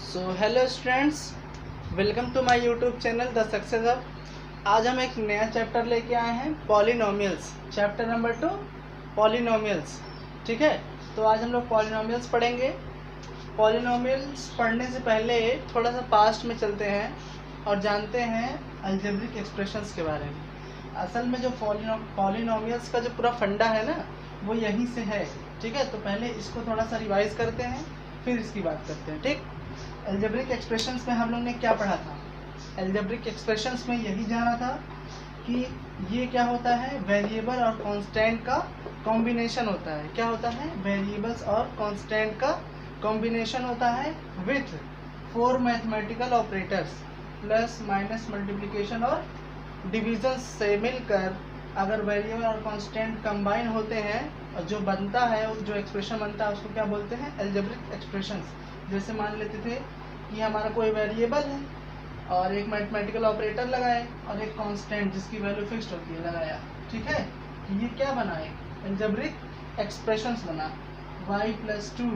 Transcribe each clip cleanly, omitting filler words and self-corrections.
So hello students, welcome to my YouTube channel the success hub. आज हम एक नया चैप्टर लेके आए हैं, पॉलिनोमियल्स, चैप्टर नंबर 2, पॉलिनोमियल्स। ठीक है, तो आज हम लोग पॉलिनोमियल्स पढ़ेंगे। पॉलिनोमियल्स पढ़ने से पहले थोड़ा सा पास्ट में चलते हैं और जानते हैं अलजेब्रिक एक्सप्रेशंस के बारे में। असल में जो पॉलिनोमियल्स का जो पूरा फंडा है ना, वो यहीं से है। ठीक है, तो पहले इसको थोड़ा सा रिवाइज करते हैं, फिर इसकी बात करते हैं। ठीक, अलजेब्रिक एक्सप्रेशंस में हम लोग ने क्या पढ़ा था? अलजेब्रिक एक्सप्रेशंस में यही जाना था कि ये क्या होता है, वेरिएबल और कांस्टेंट का कॉम्बिनेशन होता है। क्या होता है? वेरिएबल्स और कांस्टेंट का कॉम्बिनेशन होता है with 4 mathematical operators, plus minus multiplication और डिवीजन से मिलकर अगर वेरिएबल और कांस्टेंट कंबाइन होते हैं और जो बनता है, जो एक्सप्रेशन बनता है, उसको क्या बोलते हैं? Algebraic expressions. जैसे मान लेते थे कि हमारा कोई वेरिएबल है और एक मैथमेटिकल ऑपरेटर लगाए और एक कांस्टेंट जिसकी वैल्यू फिक्स्ड होती है लगाया। ठीक है, ये क्या बना है? अलजेब्रिक एक्सप्रेशंस बना। y + 2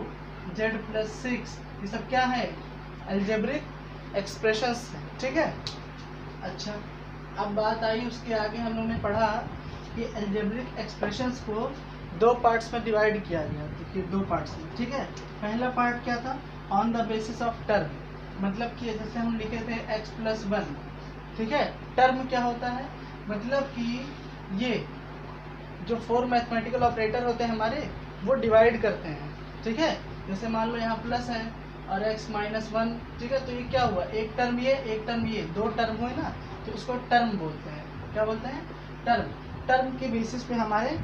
z + 6, ये सब क्या है? अलजेब्रिक एक्सप्रेशंस है। ठीक है, अच्छा, अब बात आई उसके आगे हम लोग ने पढ़ा कि अलजेब्रिक एक्सप्रेशंस को 2 पार्ट्स में डिवाइड किया गया। देखिए 2 पार्ट्स में। ठीक है, पहला पार्ट क्या था? On the basis of term, मतलब कि जैसे हम लिखे थे x + 1। ठीक है, टर्म क्या होता है? मतलब कि ये जो 4 मैथमेटिकल ऑपरेटर होते हैं हमारे, वो डिवाइड करते हैं। ठीक है, जैसे मान लो यहाँ प्लस है और x - 1। ठीक है, तो ये क्या हुआ? एक टर्म ये, एक टर्म ये, 2 टर्म हुए ना, तो इसको टर्म बोलते हैं। क्या बोलते हैं? टर्म। टर्म के बेसिस पे हमारे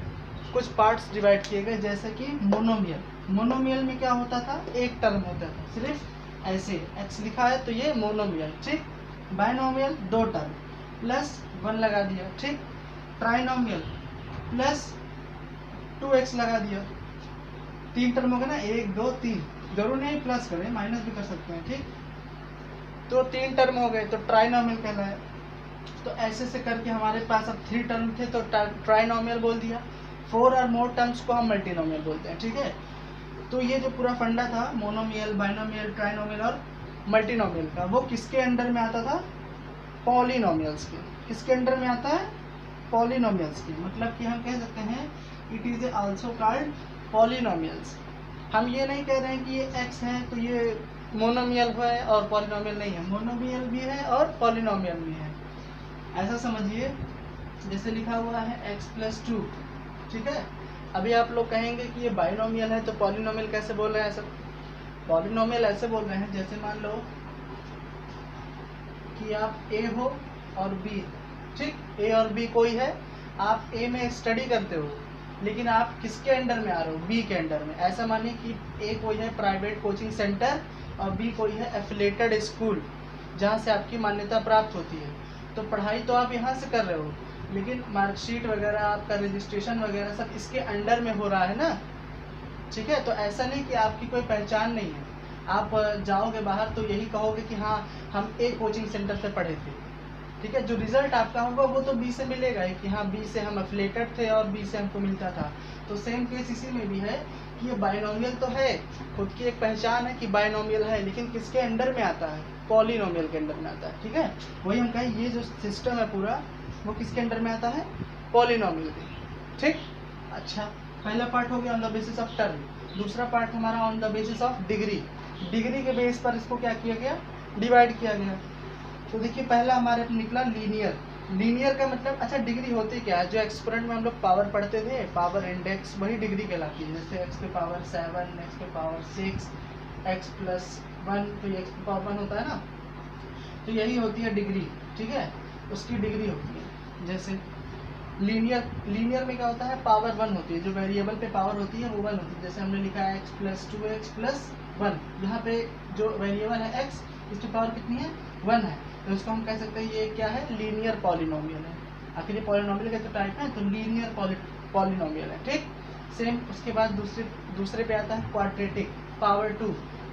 कुछ पार्ट्स डिवाइड किए गए, जैसे कि मोनोमियल। मोनोमियल में क्या होता था? एक टर्म होता था, सिर्फ ऐसे x लिखा है तो ये मोनोमियल। ठीक, बाइनोमियल 2 टर्म प्लस 1 लगा दिया। ठीक, ट्राइनोमियल प्लस 2x लगा दिया। 3 टर्म हो गए ना, 1 2 3, जरूर नहीं प्लस करें, माइनस भी कर सकते हैं। ठीक, तो 3 टर्म हो गए तो ट्राइनोमियल कहलाया। तो ऐसे से करके हमारे पास अब 3 टर्म थे तो ट्राइनोमियल बोल दिया। 4 और मोर टर्म्स को हम मल्टीनोमियल बोलते हैं। ठीक है, तो ये जो पूरा फंडा था मोनोमियल, बाइनोमियल, ट्राइनोमियल और मल्टीनोमियल का, वो किसके अंडर में आता था? पॉलिनोमियल्स के। किसके अंडर में आता है? पॉलिनोमियल्स के। मतलब कि हम कह सकते हैं it is also called polynomials. हम ये नहीं कह रहे हैं कि ये x है तो ये मोनोमियल है और पॉलिनोमियल नहीं है। मोनोमियल भी है और पॉलिनोमियल भी है, ऐसा समझिए। जैसे लिखा हुआ है x + 2। ठीक है, अभी आप लोग कहेंगे कि ये बाइनोमियल है तो पॉलिनोमियल कैसे बोल रहे हैं सर? पॉलिनोमियल ऐसे बोल रहे हैं, जैसे मान लो कि आप a हो और b। ठीक, a और b कोई है, आप a में स्टडी करते हो लेकिन आप किसके अंडर में आ रहे हो? b के अंडर में। ऐसा मानिए कि a कोई है प्राइवेट कोचिंग सेंटर और b कोई है एफिलेटेड स्कूल जहाँ से आपकी मान्यता प्राप्त होती है। तो पढ़ाई तो आप यहाँ से कर रहे हो लेकिन मार्कशीट वगैरह, आपका रजिस्ट्रेशन वगैरह सब इसके अंडर में हो रहा है ना। ठीक है, तो ऐसा नहीं कि आपकी कोई पहचान नहीं है। आप जाओगे बाहर तो यही कहोगे कि हाँ हम एक कोचिंग सेंटर से पढ़े थे। ठीक है, जो रिजल्ट आपका होगा वो तो बी से मिलेगा ही कि हाँ बी से हम एफिलेटेड थे और बी से हमको मिलता था। तो सेम केस इसी में भी है कि ये बाइनोमियल तो है, खुद की एक पहचान है कि बाइनोमियल है, लेकिन किसके अंडर में आता है? पॉलिनोमियल के अंडर में आता है। ठीक है, वही हम कहें ये जो सिस्टम है पूरा, वो किसके अंडर में आता है? पॉलिनोमियल के। ठीक, अच्छा, पहला पार्ट हो गया on the basis of term. दूसरा पार्ट हमारा on the basis of degree. Degree के बेस पर इसको क्या किया गया? डिवाइड किया गया। तो देखिए पहला हमारे निकला लीनियर। लीनियर का मतलब, अच्छा डिग्री होती क्या है? जो एक्सपोनेंट में हम लोग पावर पढ़ते थे, पावर इंडेक्स, वही डिग्री कहलाती है। जैसे x⁻⁷, x⁻6, x + 1, तो ये x⁻1 होता है ना, तो यही होती है डिग्री। ठीक है, उसकी डिग्री होती है। जैसे लीनियर में क्या होता है? पावर 1 होती है, जो वेरिएबल पे पावर होती है वो 1 होती है। जैसे हमने लिखा है x + 2x + 1, यहाँ पे जो वेरिएबल है x, इसकी पावर कितनी है? 1 है, तो इसको हम कह सकते हैं ये क्या है? लीनियर पॉलिनोमियल है। आखिर ये पॉलिनोमियल का तो टाइप है, तो लीनियर पॉलिनोमियल है। ठीक, सेम उसके बाद दूसरे पे आता है क्वाड्रेटिक, पावर 2,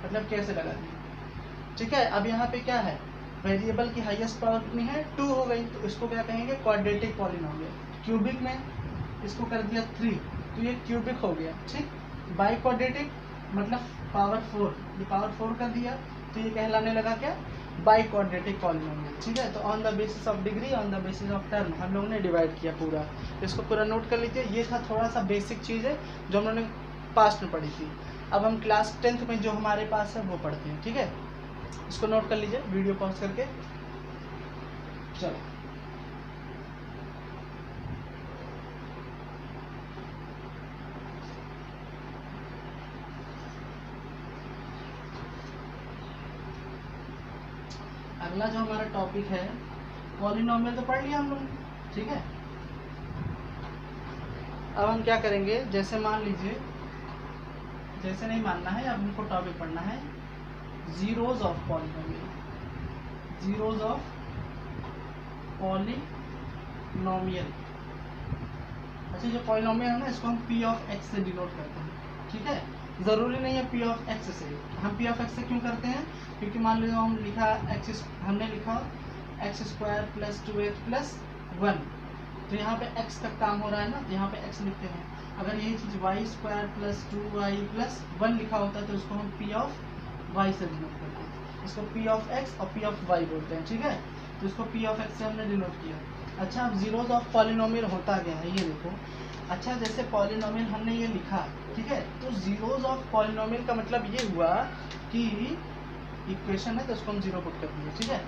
मतलब कैसे लगा दिया। ठीक है, अब यहाँ पे क्या है? वेरिएबल की हाईएस्ट पावर कितनी है? 2 हो गई, तो इसको क्या कहेंगे? Quadratic polynomial. क्यूबिक में इसको कर दिया 3, तो ये क्यूबिक हो गया। ठीक, बाई क्वाड्रेटिक मतलब पावर 4, ये पावर 4 कर दिया, तो ये कहलाने लगा क्या, बाई क्वाड्रेटिक पॉलिनोमियल। ठीक है, तो on the basis of degree, on the basis of term हम लोगों ने डिवाइड किया पूरा। इसको पूरा नोट कर लीजिए। ये था थोड़ा सा बेसिक चीज़ है जो हम लोगों ने पास्ट में पढ़ी थी। अब हम क्लास 10th में जो हमारे पास है वो पढ़ते हैं। ठीक है, इसको नोट कर लीजिए वीडियो पॉज करके। चलो अगला जो हमारा टॉपिक है पॉलिनोमियल तो पढ़ लिया हम लोग। ठीक है, अब हम क्या करेंगे, जैसे मान लीजिए, जैसे नहीं मानना है, अब हमको टॉपिक पढ़ना है zeros of polynomial. Zeros of polynomial. अच्छा, जो पॉलिनोमियल है ना, इसको हम पी ऑफ एक्स से डिनोट करते हैं। ठीक है, ज़रूरी नहीं है पी ऑफ एक्स से। हम पी ऑफ एक्स से क्यों करते हैं, क्योंकि मान लीजिए हम लिखा एक्स, हमने लिखा x square plus 2x plus 1, तो यहाँ पे x तक काम हो रहा है ना, तो यहाँ पे x लिखते हैं। अगर यही चीज़ Y square plus 2y plus 1 लिखा होता है तो उसको हम पी ऑफ वाई से डिनोट करते हैं। इसको पी ऑफ एक्स और पी ऑफ वाई बोलते हैं। ठीक है, तो इसको पी ऑफ एक्स से हमने डिनोट किया। अच्छा, अब जीरोज ऑफ पॉलिनोमियल होता गया है, ये देखो। अच्छा, जैसे पॉलिनोमियल हमने ये लिखा, ठीक है, तो जीरोज ऑफ पॉलिनोमियल का मतलब ये हुआ कि इक्वेशन है तो उसको हम जीरो पुट कर दिए। ठीक है,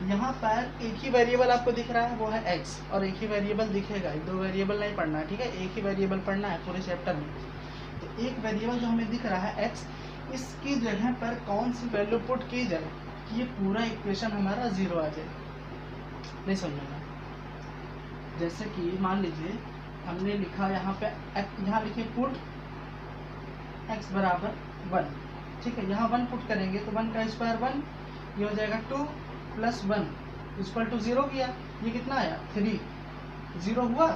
यहाँ पर एक ही वेरिएबल आपको दिख रहा है, वो है x, और एक ही वेरिएबल दिखेगा, दो वेरिएबल नहीं पढ़ना है। ठीक है, एक ही वेरिएबल पढ़ना है पूरे चैप्टर में। तो एक वेरिएबल जो हमें दिख रहा है x, इसकी जगह पर कौन सी वैल्यू पुट की जाए कि ये पूरा इक्वेशन हमारा जीरो आ जाए। नहीं समझना, जैसे कि मान लीजिए हमने लिखा यहाँ पे, यहाँ लिखे पुट x बराबर 1। ठीक है, यहाँ 1 पुट करेंगे तो 1 का स्क्वायर 1, ये हो जाएगा 2 प्लस 1 इक्वल टू 0 किया। ये कितना आया 3। 0 हुआ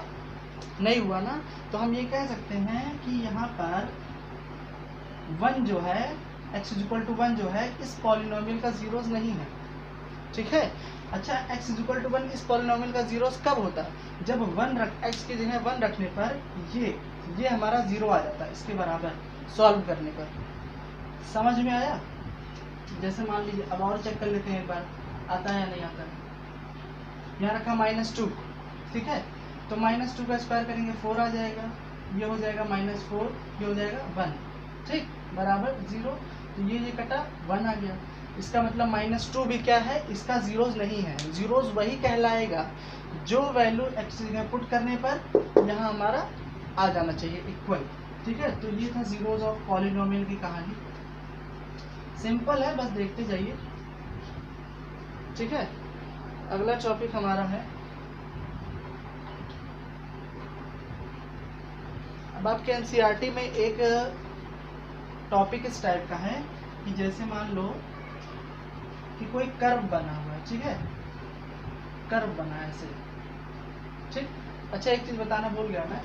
नहीं हुआ ना, तो हम ये कह सकते हैं कि यहाँ पर 1 जो है, x इक्वल टू 1 जो है, इस पॉलिनोमियल का जीरोस नहीं है। ठीक है, अच्छा, x इक्वल टू 1 इस पॉलिनोमियल का जीरोस कब होता है, जब 1 रख, x की जगह 1 रखने पर ये हमारा 0 आ जाता है इसके बराबर सॉल्व करने पर। समझ में आया? जैसे मान लीजिए, अब और चेक कर लेते हैं एक बार, आता है या नहीं आता है। यहाँ रखा -2। ठीक है, तो -2 का स्क्वायर करेंगे 4 आ जाएगा, ये हो जाएगा -4, ये हो जाएगा 1। ठीक, बराबर 0। तो ये कटा 1 आ गया। इसका मतलब -2 भी क्या है, इसका जीरोस नहीं है। जीरोस वही कहलाएगा जो वैल्यू x जगह पुट करने पर यहाँ हमारा आ जाना चाहिए इक्वल। ठीक है, तो ये था जीरोस ऑफ पॉलिनोमियल की कहानी। सिंपल है, बस देखते जाइए। ठीक है, अगला टॉपिक हमारा है, अब आपके एनसीईआरटी में एक टॉपिक इस टाइप का है कि जैसे मान लो कि कोई कर्व बना हुआ है। ठीक है, कर्व बना है ऐसे। ठीक, अच्छा, एक चीज़ बताना भूल गया मैं।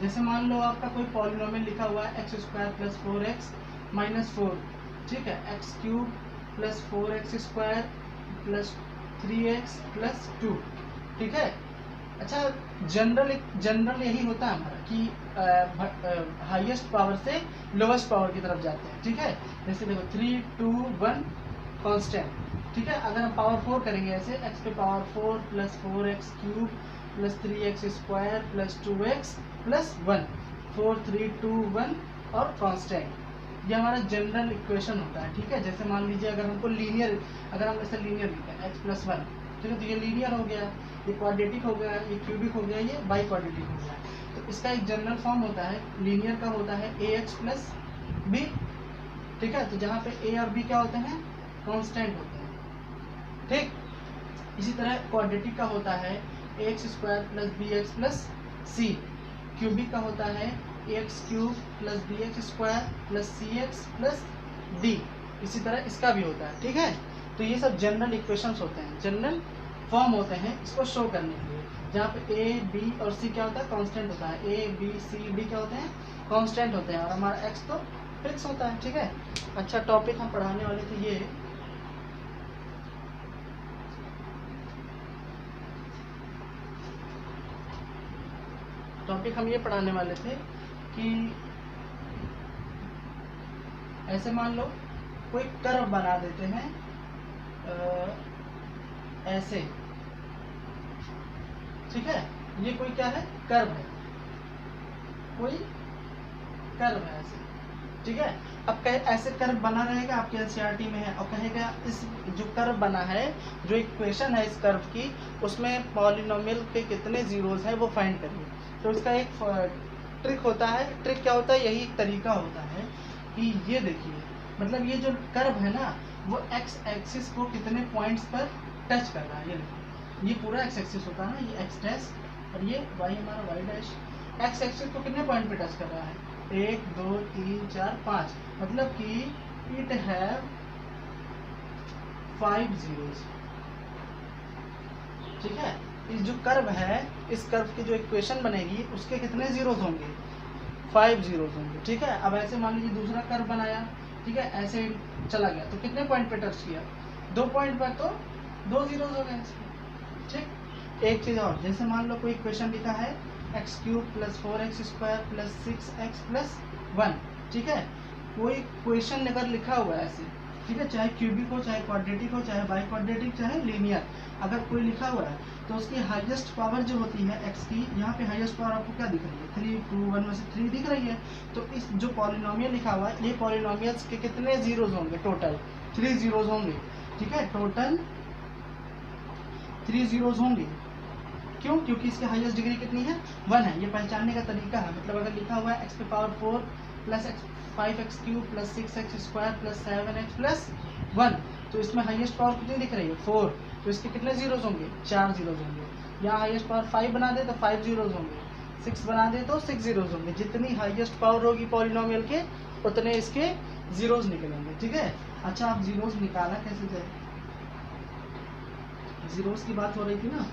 जैसे मान लो आपका कोई पॉलिनोमियल लिखा हुआ है x square plus 4x minus 4। ठीक है, x cube plus 4x square plus 3x plus 2। ठीक है, अच्छा, जनरल यही होता है हमारा कि हाईएस्ट पावर से लोवेस्ट पावर की तरफ जाते हैं। ठीक है, जैसे देखो 3 2 1 कांस्टेंट। ठीक है, अगर हम पावर 4 करेंगे ऐसे, x पे power 4 plus 4x cube plus 3x square plus 2x plus 1, 4 3 2 1 और कांस्टेंट, ये हमारा जनरल इक्वेशन होता है। ठीक है, जैसे मान लीजिए अगर हमको लीनियर, अगर हम ऐसे लीनियर लिखते हैं x प्लस 1, ठीक है, तो ये लीनियर हो गया, ये क्वाड्रेटिक हो गया, ये क्यूबिक हो गया, ये बाई क्वाड्रेटिक हो गया। तो इसका एक जनरल फॉर्म होता है लीनियर का, होता है ax प्लस b। ठीक है, तो जहाँ पे a और b क्या होते हैं, कांस्टेंट होते हैं। ठीक, इसी तरह क्वाड्रेटिक का होता है ax square plus bx plus c। Cubic का होता है ax cube plus bx square plus cx plus d। इसी तरह इसका भी होता है। ठीक है, तो ये सब जनरल इक्वेशंस होते हैं, जनरल फॉर्म होते हैं इसको शो करने के लिए, जहाँ पे a b और c क्या होता है, कांस्टेंट होता है। a b c d क्या होते हैं, कांस्टेंट होते हैं, और हमारा x तो फिक्स होता है। ठीक है, अच्छा, टॉपिक हम पढ़ाने वाले थे ये, टॉपिक हम ये पढ़ाने वाले थे कि ऐसे मान लो कोई कर्व बना देते हैं ऐसे, ठीक है, ये कोई क्या है, कर्व है, कोई कर्व है ऐसे, ठीक है। अब कहे ऐसे कर्व बना रहेगा, आपके एनसीईआरटी में है, और कहेगा इस जो कर्व बना है, जो इक्वेशन है इस कर्व की, उसमें पॉलिनोमियल के कितने जीरोज हैं वो फाइंड करिए। तो इसका एक ट्रिक होता है, ट्रिक क्या होता है, यही तरीका होता है कि ये देखिए, मतलब ये जो कर्व है ना, वो एक्स एक्सिस को कितने पॉइंट्स पर टच कर रहा है, ये देखिए, ये पूरा एक्स एक्सिस होता है ना, ये एक्स डैश और ये वाई हमारा वाई डैश, एक्स एक्सिस को कितने पॉइंट पे टच कर रहा है, 1 2 3 4 5, मतलब कि इट हैव 5 जीरोज, ठीक है। इस जो कर्व है, इस कर्व की जो इक्वेशन बनेगी उसके कितने जीरोज होंगे, 5 जीरोज होंगे, ठीक है। अब ऐसे मान लीजिए दूसरा कर्व बनाया, ठीक है, ऐसे चला गया तो कितने पॉइंट पे टच किया, 2 पॉइंट पर, तो 2 जीरोज हो गए इसके, ठीक। एक चीज़ और, जैसे मान लो कोई इक्वेशन लिखा है x³ + 4x² + 6x + 1, ठीक है। कोई इक्वेशन अगर लिखा हुआ है ऐसे, ठीक है, चाहे क्यूबिक हो, चाहे क्वाड्रेटिक हो, चाहे बाई क्वाड्रेटिक, चाहे लीनियर, अगर कोई लिखा हुआ है तो उसकी हाईएस्ट पावर जो होती है x की, यहाँ पे हाईएस्ट पावर आपको क्या दिख रही है, 3 2 1 में से 3 दिख रही है। तो इस जो पॉलिनोमियल लिखा हुआ है, ये पॉलिनोमियल्स के कितने जीरोज होंगे, टोटल 3 जीरोज होंगे, ठीक है, टोटल 3 जीरोज होंगे। क्यों? क्योंकि इसकी हाईएस्ट डिग्री कितनी है, 1 है। ये पहचानने का तरीका है, मतलब अगर लिखा हुआ है x⁴ + 5x³ + 6x² + 7x + 1, तो इसमें हाईएस्ट पावर कितनी दिख रही है, 4, तो इसके कितने जीरोज होंगे, 4 जीरोज होंगे। यहाँ हाईएस्ट पावर 5 बना दे तो 5 जीरोज होंगे, 6 बना दे तो 6 जीरोज होंगे। जितनी हाईएस्ट पावर होगी पॉलिनोमियल के, उतने इसके जीरोज निकलेंगे, ठीक है। अच्छा, आप जीरोज निकाला कैसे जाए, जीरोज की बात हो रही थी ना,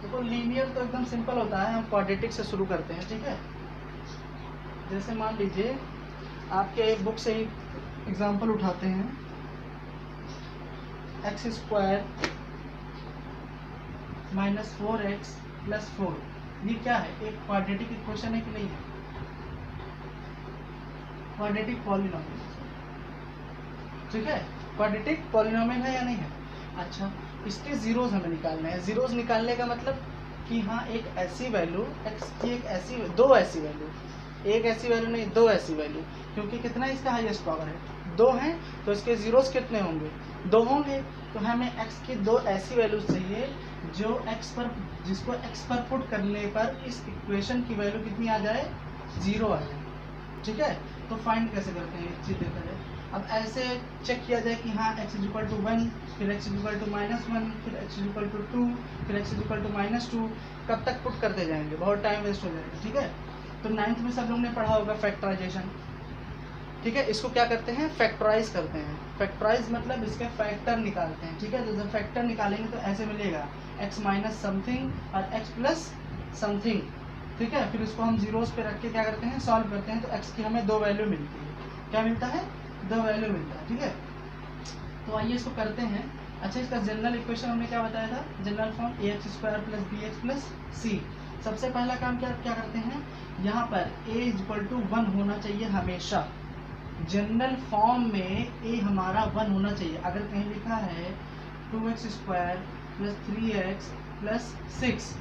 तो लीनियर तो एकदम सिंपल होता है, हम क्वाड्रेटिक से शुरू करते हैं, ठीक है। जैसे मान लीजिए आपके एक बुक से ही एग्जांपल उठाते हैं, x² - 4x + 4, ये क्या है, एक क्वाड्रेटिक इक्वेशन है कि नहीं है, क्वाड्रेटिक पॉलिनोमियल, ठीक है, क्वाड्रेटिक पॉलिनोमियल है या नहीं है। अच्छा, इसके जीरोज हमें निकालने हैं। जीरोज निकालने का मतलब कि हाँ, एक ऐसी वैल्यू x की, एक ऐसी, 2 ऐसी वैल्यू, एक ऐसी वैल्यू नहीं, 2 ऐसी वैल्यू, क्योंकि कितना इसका हाईएस्ट पावर है, 2 है, तो इसके जीरोज कितने होंगे, 2 होंगे। तो हमें x की 2 ऐसी वैल्यूज चाहिए जो x पर, जिसको x पर पुट करने पर इस इक्वेशन की वैल्यू कितनी आ जाए, 0 आ जाए, ठीक है। तो फाइंड कैसे करते हैं, एक चीज़ देखा जाए। अब ऐसे चेक किया जाए कि हाँ, x = 1, फिर x = -1, फिर x = 2, फिर x = -2, कब तक पुट करते जाएंगे, बहुत टाइम वेस्ट हो जाएगा, ठीक है। तो 9th में सब लोग ने पढ़ा होगा फैक्टराइजेशन, ठीक है। इसको क्या करते हैं, फैक्टराइज करते हैं। फैक्टराइज मतलब इसके फैक्टर निकालते हैं, ठीक है। तो जब फैक्टर निकालेंगे तो ऐसे मिलेगा x - समथिंग और x + समथिंग, ठीक है। फिर इसको हम जीरोस पे रख के क्या करते हैं, सॉल्व करते हैं, तो x की हमें 2 वैल्यू मिलती है, क्या मिलता है, 2 वैल्यू मिलता है, ठीक है। तो आइए इसको करते हैं। अच्छा, इसका जनरल इक्वेशन हमने क्या बताया था, general form ax² + bx + c। सबसे पहला काम क्या करते हैं, यहाँ पर a = 1 होना चाहिए हमेशा, जनरल फॉर्म में a हमारा 1 होना चाहिए। अगर कहीं लिखा है 2x² + 3x + 6,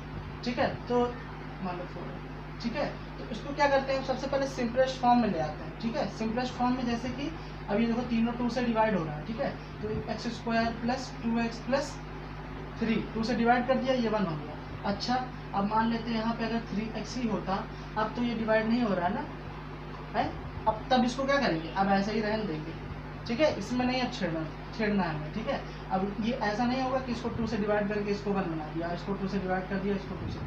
ठीक है, तो मान लो 4, ठीक है। तो इसको क्या करते हैं, सबसे पहले सिंपलेस्ट फॉर्म में ले आते हैं, ठीक है। सिंपलेस्ट फॉर्म में जैसे कि अभी देखो, तीनों 2 से डिवाइड हो रहा है, ठीक है। तो x² + 2x + 3, 2 से डिवाइड कर दिया, ये 1 हो गया। अच्छा, अब मान लेते हैं यहाँ पे अगर 3x ही होता, अब तो ये डिवाइड नहीं हो रहा है ना, है। अब तब इसको क्या करेंगे, अब ऐसे ही रहने देंगे, ठीक है, इसमें नहीं अब छेड़ना है हमें, ठीक है। अब ये ऐसा नहीं होगा कि इसको 2 से डिवाइड करके इसको 1 बना दिया, इसको 2 से डिवाइड कर दिया, इसको 2 से,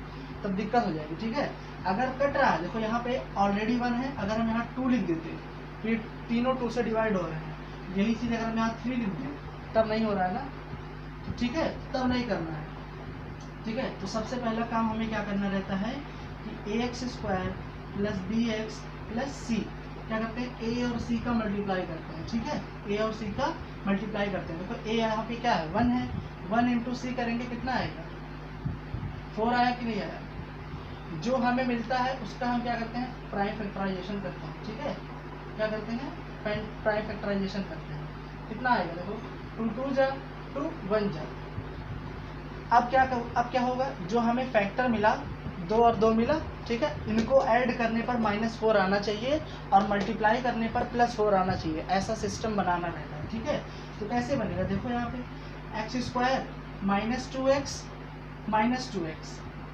तब दिक्कत हो जाएगी, ठीक है। अगर कट रहा है, देखो यहाँ पे ऑलरेडी 1 है, अगर हम यहाँ 2 लिख देते, फिर तीनों 2 से डिवाइड हो रहे हैं, यही चीज़ अगर हम यहाँ 3 लिख दें, तब नहीं हो रहा है ना, तो ठीक है, तब नहीं करना है, ठीक है। तो सबसे पहला काम हमें क्या करना रहता है कि ax² + bx + c, क्या करते हैं, a और c का मल्टीप्लाई करते हैं, ठीक है, a और c का मल्टीप्लाई करते हैं। देखो a यहाँ पे क्या है, 1 है, 1 × c करेंगे कितना आएगा, 4 आया कि नहीं आया, जो हमें मिलता है उसका हम क्या करते हैं, प्राइम फैक्टराइजेशन करते हैं। ठीक है, क्या करते हैं, प्राइम फैक्टराइजेशन करते हैं। कितना आएगा देखो, 2 2 जा 2 1 जा। अब क्या होगा, जो हमें फैक्टर मिला 2 और 2 मिला, ठीक है, इनको ऐड करने पर -4 आना चाहिए और मल्टीप्लाई करने पर +4 आना चाहिए। ऐसा सिस्टम बनाना रहता है। ठीक है, तो कैसे बनेगा देखो यहाँ पे x² -2x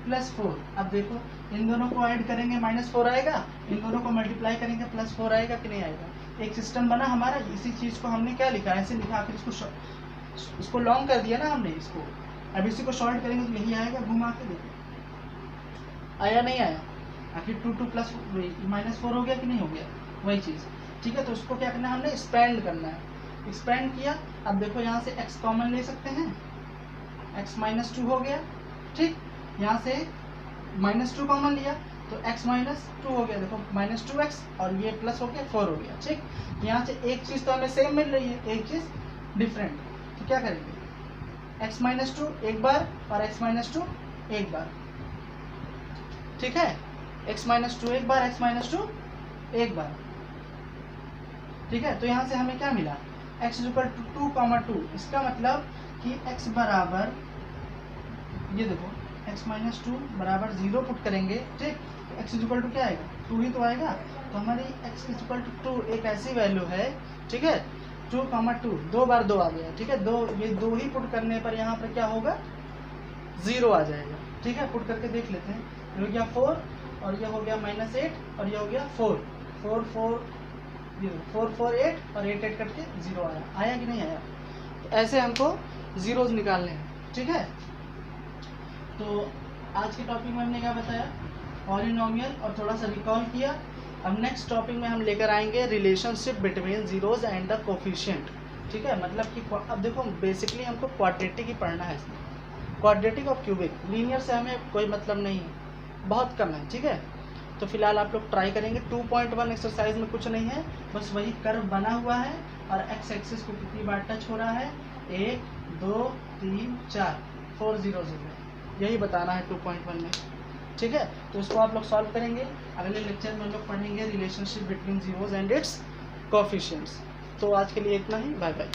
+4। अब देखो इन दोनों को ऐड करेंगे -4 आएगा, इन दोनों को मल्टीप्लाई करेंगे +4 आएगा कि नहीं आएगा। एक सिस्टम बना हमारा। इसी चीज़ को हमने क्या लिखा, ऐसे लिखा, फिर इसको लॉन्ग कर दिया ना हमने इसको। अब इसी को शॉर्ट करेंगे तो यही आएगा, घुमा के देखो आया नहीं आया, आखिर 2 2 प्लस -4 हो गया कि नहीं हो गया, वही चीज़। ठीक है, तो उसको क्या करना है, हमने एक्सपेंड करना है। एक्सपेंड किया, अब देखो यहाँ से x कॉमन ले सकते हैं, x -2 हो गया। ठीक, यहाँ से -2 कॉमन लिया तो x -2 हो गया, देखो -2x और ये प्लस हो गया 4 हो गया। ठीक, यहाँ से एक चीज़ तो हमें सेम मिल रही है, एक चीज़ डिफरेंट, तो क्या करेंगे, x -2 एक बार और x -2 एक बार। ठीक है, x -2 एक बार, x -2 एक बार। ठीक है, तो यहाँ से हमें क्या मिला, x = 2, 2। इसका मतलब कि x बराबर, ये देखो x -2 बराबर 0 पुट करेंगे। ठीक, तो x = क्या आएगा, 2 ही तो आएगा। तो हमारी x = 2 एक ऐसी वैल्यू है, ठीक है, 2, 2 2 बार 2 आ गया। ठीक है, ये 2 ही पुट करने पर यहाँ पर क्या होगा, 0 आ जाएगा। ठीक है, पुट करके देख लेते हैं। ये हो गया 4 और ये हो गया -8 और ये हो गया 4 4 4 4 8 और 8 8 करके 0 आया कि नहीं आया। तो ऐसे हमको जीरोज निकालने हैं। ठीक है, तो आज के टॉपिक में हमने क्या बताया, पॉलिनोमियल और थोड़ा सा रिकॉल किया। अब नेक्स्ट टॉपिक में हम लेकर आएंगे relationship between zeros and the coefficient. ठीक है, मतलब कि अब देखो बेसिकली हमको क्वाड्रेटिक ही पढ़ना है इसमें, क्वाड्रेटिक और क्यूबिक। लीनियर से हमें कोई मतलब नहीं है, बहुत कम है। ठीक है, तो फिलहाल आप लोग ट्राई करेंगे। 2.1 एक्सरसाइज में कुछ नहीं है, बस वही कर्व बना हुआ है और एक्स एक्सिस को कितनी बार टच हो रहा है, 1 2 3 4 4 0 0, यही बताना है 2.1 में। ठीक है, तो इसको आप लोग सॉल्व करेंगे। अगले लेक्चर में हम लोग पढ़ेंगे relationship between zeros and it's coefficients. तो आज के लिए इतना ही, बाय बाय।